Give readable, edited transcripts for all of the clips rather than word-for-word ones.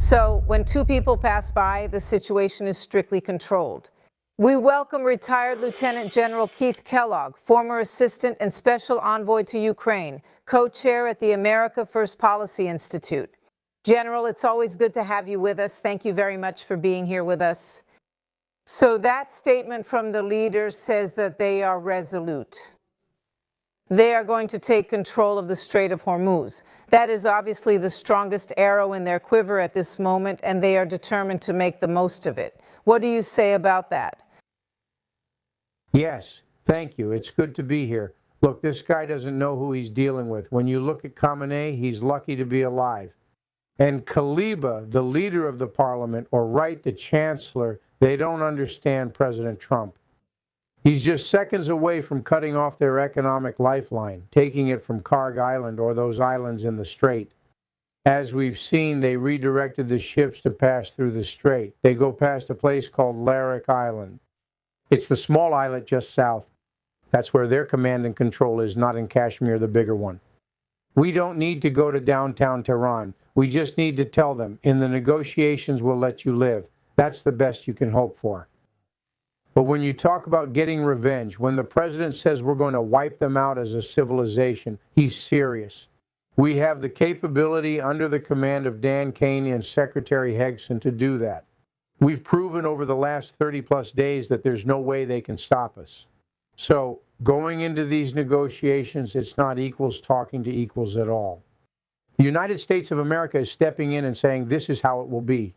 So when two people pass by, the situation is strictly controlled. We welcome retired Lieutenant General Keith Kellogg, former assistant and special envoy to Ukraine, co-chair at the America First Policy Institute. General, it's always good to have you with us. Thank you very much for being here with us. So that statement from the leader says that they are resolute. They are going to take control of the Strait of Hormuz. That is obviously the strongest arrow in their quiver at this moment, and they are determined to make the most of it. What do you say about that? Yes, thank you. It's good to be here. Look, this guy doesn't know who he's dealing with. When you look at Khamenei, he's lucky to be alive. And Kaliba, the leader of the parliament, or Wright, the chancellor, they don't understand President Trump. He's just seconds away from cutting off their economic lifeline, taking it from Karg Island or those islands in the Strait. As we've seen, they redirected the ships to pass through the Strait. They go past a place called Larik Island. It's the small islet just south. That's where their command and control is, not in Kashmir, the bigger one. We don't need to go to downtown Tehran. We just need to tell them, in the negotiations we'll let you live. That's the best you can hope for. But when you talk about getting revenge, when the president says we're going to wipe them out as a civilization, he's serious. We have the capability under the command of Dan Caney and Secretary Hegson to do that. We've proven over the last 30-plus days that there's no way they can stop us. So going into these negotiations, it's not equals talking to equals at all. The United States of America is stepping in and saying this is how it will be.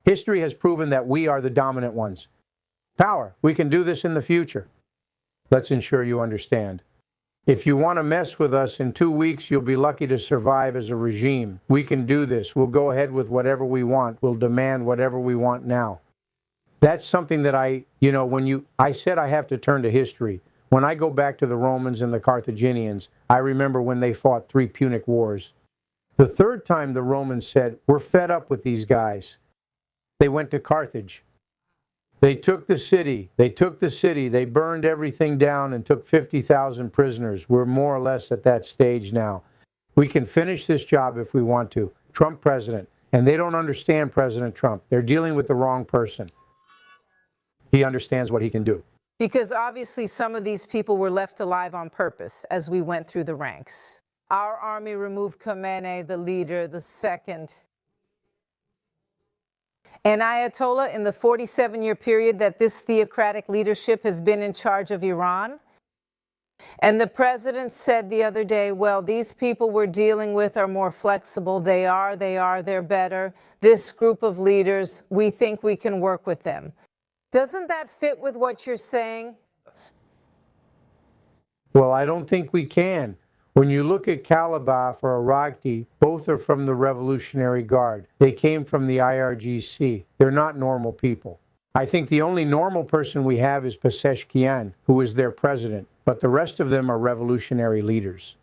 History has proven that we are the dominant ones. Power, we can do this in the future. Let's ensure you understand. If you want to mess with us, in 2 weeks, you'll be lucky to survive as a regime. We can do this. We'll go ahead with whatever we want. We'll demand whatever we want now. That's something that I said I have to turn to history. When I go back to the Romans and the Carthaginians, I remember when they fought 3 Punic Wars. The third time the Romans said, we're fed up with these guys. They went to Carthage. They took the city. They burned everything down and took 50,000 prisoners. We're more or less at that stage now. We can finish this job if we want to. Trump president. And they don't understand President Trump. They're dealing with the wrong person. He understands what he can do. Because obviously some of these people were left alive on purpose as we went through the ranks. Our army removed Khamenei, the leader, the second. An Ayatollah in the 47-year period that this theocratic leadership has been in charge of Iran. And the president said the other day, well, these people we're dealing with are more flexible. They're better. This group of leaders, we think we can work with them. Doesn't that fit with what you're saying? Well, I don't think we can. When you look at Kalibaf or Aragti, both are from the Revolutionary Guard. They came from the IRGC. They're not normal people. I think the only normal person we have is Pezeshkian, who is their president, but the rest of them are revolutionary leaders.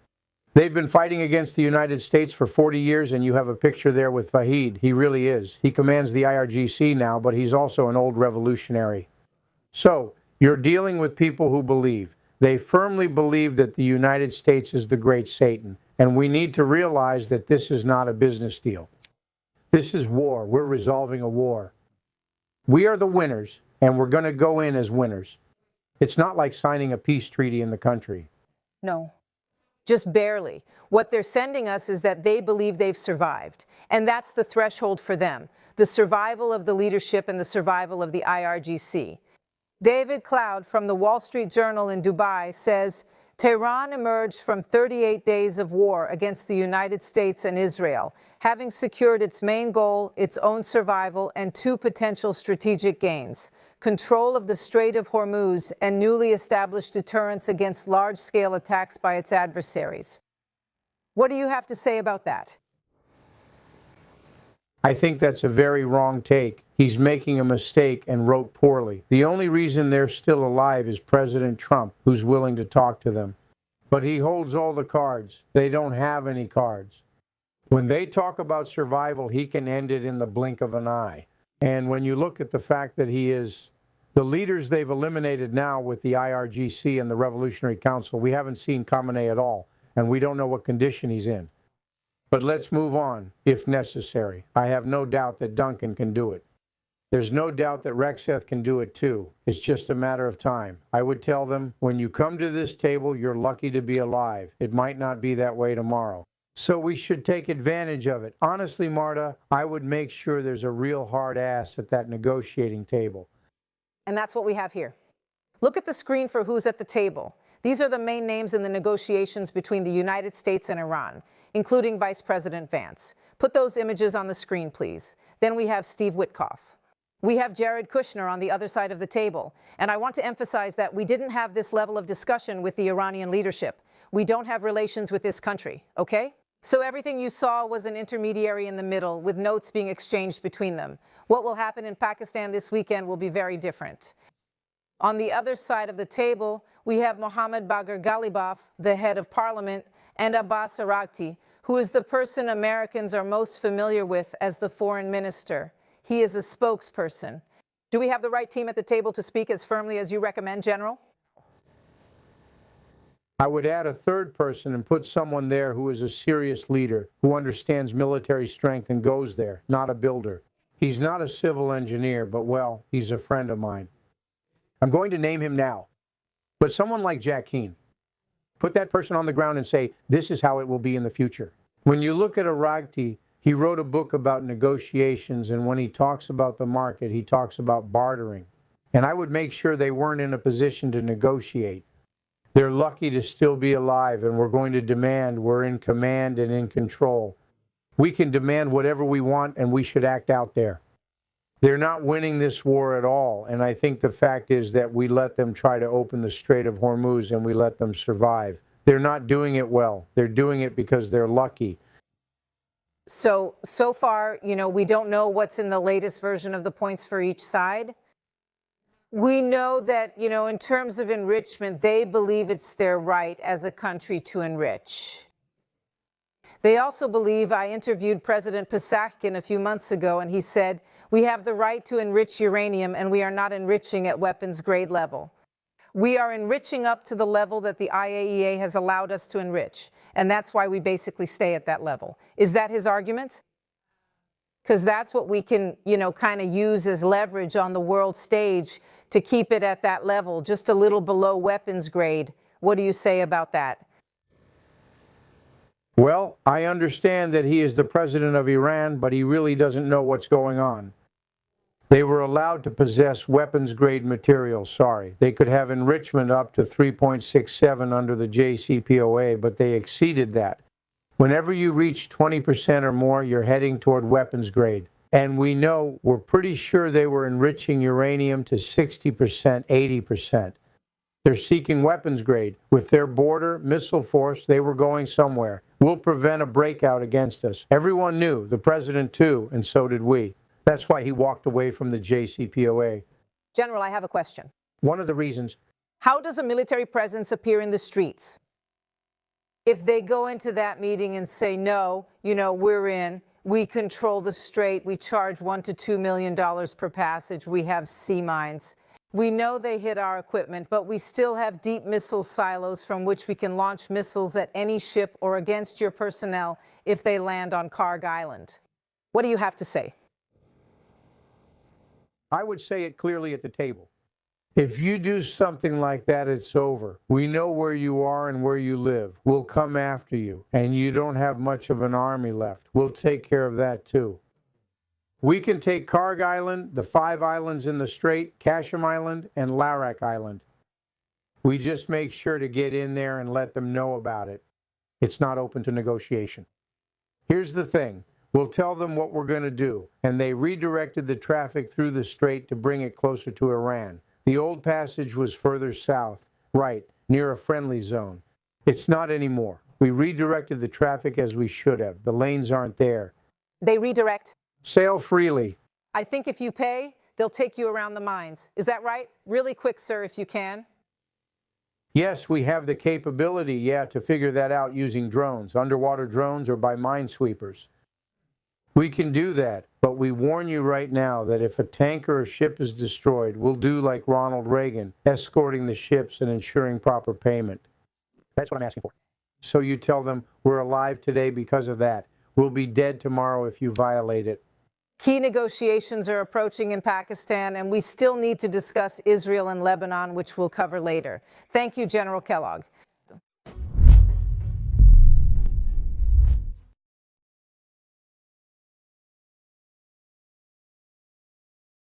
They've been fighting against the United States for 40 years, and you have a picture there with Fahid. He really is. He commands the IRGC now, but he's also an old revolutionary. So, you're dealing with people who believe. They firmly believe that the United States is the great Satan, and we need to realize that this is not a business deal. This is war. We're resolving a war. We are the winners, and we're going to go in as winners. It's not like signing a peace treaty in the country. No, just barely. What they're sending us is that they believe they've survived, and that's the threshold for them, the survival of the leadership and the survival of the IRGC. David Cloud from the Wall Street Journal in Dubai says, Tehran emerged from 38 days of war against the United States and Israel, having secured its main goal, its own survival, and 2 potential strategic gains: control of the Strait of Hormuz and newly established deterrence against large-scale attacks by its adversaries. What do you have to say about that? I think that's a very wrong take. He's making a mistake and wrote poorly. The only reason they're still alive is President Trump, who's willing to talk to them. But he holds all the cards. They don't have any cards. When they talk about survival, he can end it in the blink of an eye. And when you look at the fact that he is the leaders they've eliminated now with the IRGC and the Revolutionary Council, we haven't seen Khamenei at all, and we don't know what condition he's in. But let's move on, if necessary. I have no doubt that Duncan can do it. There's no doubt that Rexeth can do it too. It's just a matter of time. I would tell them, when you come to this table, you're lucky to be alive. It might not be that way tomorrow. So we should take advantage of it. Honestly, Marta, I would make sure there's a real hard ass at that negotiating table. And that's what we have here. Look at the screen for who's at the table. These are the main names in the negotiations between the United States and Iran, including Vice President Vance. Put those images on the screen, please. Then we have Steve Witkoff. We have Jared Kushner on the other side of the table. And I want to emphasize that we didn't have this level of discussion with the Iranian leadership. We don't have relations with this country, okay? So everything you saw was an intermediary in the middle, with notes being exchanged between them. What will happen in Pakistan this weekend will be very different. On the other side of the table, we have Mohammad Bagher Ghalibaf, the head of parliament, and Abbas Araghchi, who is the person Americans are most familiar with as the foreign minister. He is a spokesperson. Do we have the right team at the table to speak as firmly as you recommend, General? I would add a third person and put someone there who is a serious leader, who understands military strength and goes there, not a builder. He's not a civil engineer, but well, he's a friend of mine. I'm going to name him now. But someone like Jack Keane. Put that person on the ground and say, this is how it will be in the future. When you look at Araghchi, he wrote a book about negotiations, and when he talks about the market, he talks about bartering. And I would make sure they weren't in a position to negotiate. They're lucky to still be alive, and we're going to demand we're in command and in control. We can demand whatever we want, and we should act out there. They're not winning this war at all, and I think the fact is that we let them try to open the Strait of Hormuz, and we let them survive. They're not doing it well. They're doing it because they're lucky. So far, we don't know what's in the latest version of the points for each side. We know that, in terms of enrichment, they believe it's their right as a country to enrich. They also believe, I interviewed President Pisachkin a few months ago, and he said, we have the right to enrich uranium, and we are not enriching at weapons grade level. We are enriching up to the level that the IAEA has allowed us to enrich. And that's why we basically stay at that level. Is that his argument? Because that's what we can, kind of use as leverage on the world stage to keep it at that level, just a little below weapons grade. What do you say about that? Well, I understand that he is the president of Iran, but he really doesn't know what's going on. They were allowed to possess weapons-grade material, sorry. They could have enrichment up to 3.67 under the JCPOA, but they exceeded that. Whenever you reach 20% or more, you're heading toward weapons grade. And we're pretty sure they were enriching uranium to 60%, 80%. They're seeking weapons grade. With their border missile force, they were going somewhere. We'll prevent a breakout against us. Everyone knew, the president too, and so did we. That's why he walked away from the JCPOA. General, I have a question. One of the reasons. How does a military presence appear in the streets? If they go into that meeting and say, no, we're in, we control the Strait, we charge $1 to $2 million per passage, we have sea mines. We know they hit our equipment, but we still have deep missile silos from which we can launch missiles at any ship or against your personnel if they land on Karg Island. What do you have to say? I would say it clearly at the table. If you do something like that, it's over. We know where you are and where you live. We'll come after you, and you don't have much of an army left. We'll take care of that too. We can take Karg Island, the 5 islands in the Strait, Kashim Island, and Larak Island. We just make sure to get in there and let them know about it. It's not open to negotiation. Here's the thing. We'll tell them what we're going to do, and they redirected the traffic through the Strait to bring it closer to Iran. The old passage was further south, right, near a friendly zone. It's not anymore. We redirected the traffic as we should have. The lanes aren't there. They redirect? Sail freely. I think if you pay, they'll take you around the mines. Is that right? Really quick, sir, if you can. Yes, we have the capability, to figure that out using drones, underwater drones or by minesweepers. We can do that, but we warn you right now that if a tank or a ship is destroyed, we'll do like Ronald Reagan, escorting the ships and ensuring proper payment. That's what I'm asking for. So you tell them we're alive today because of that. will be dead tomorrow if you violate it. Key negotiations are approaching in Pakistan, and we still need to discuss Israel and Lebanon, which we'll cover later. Thank you, General Kellogg.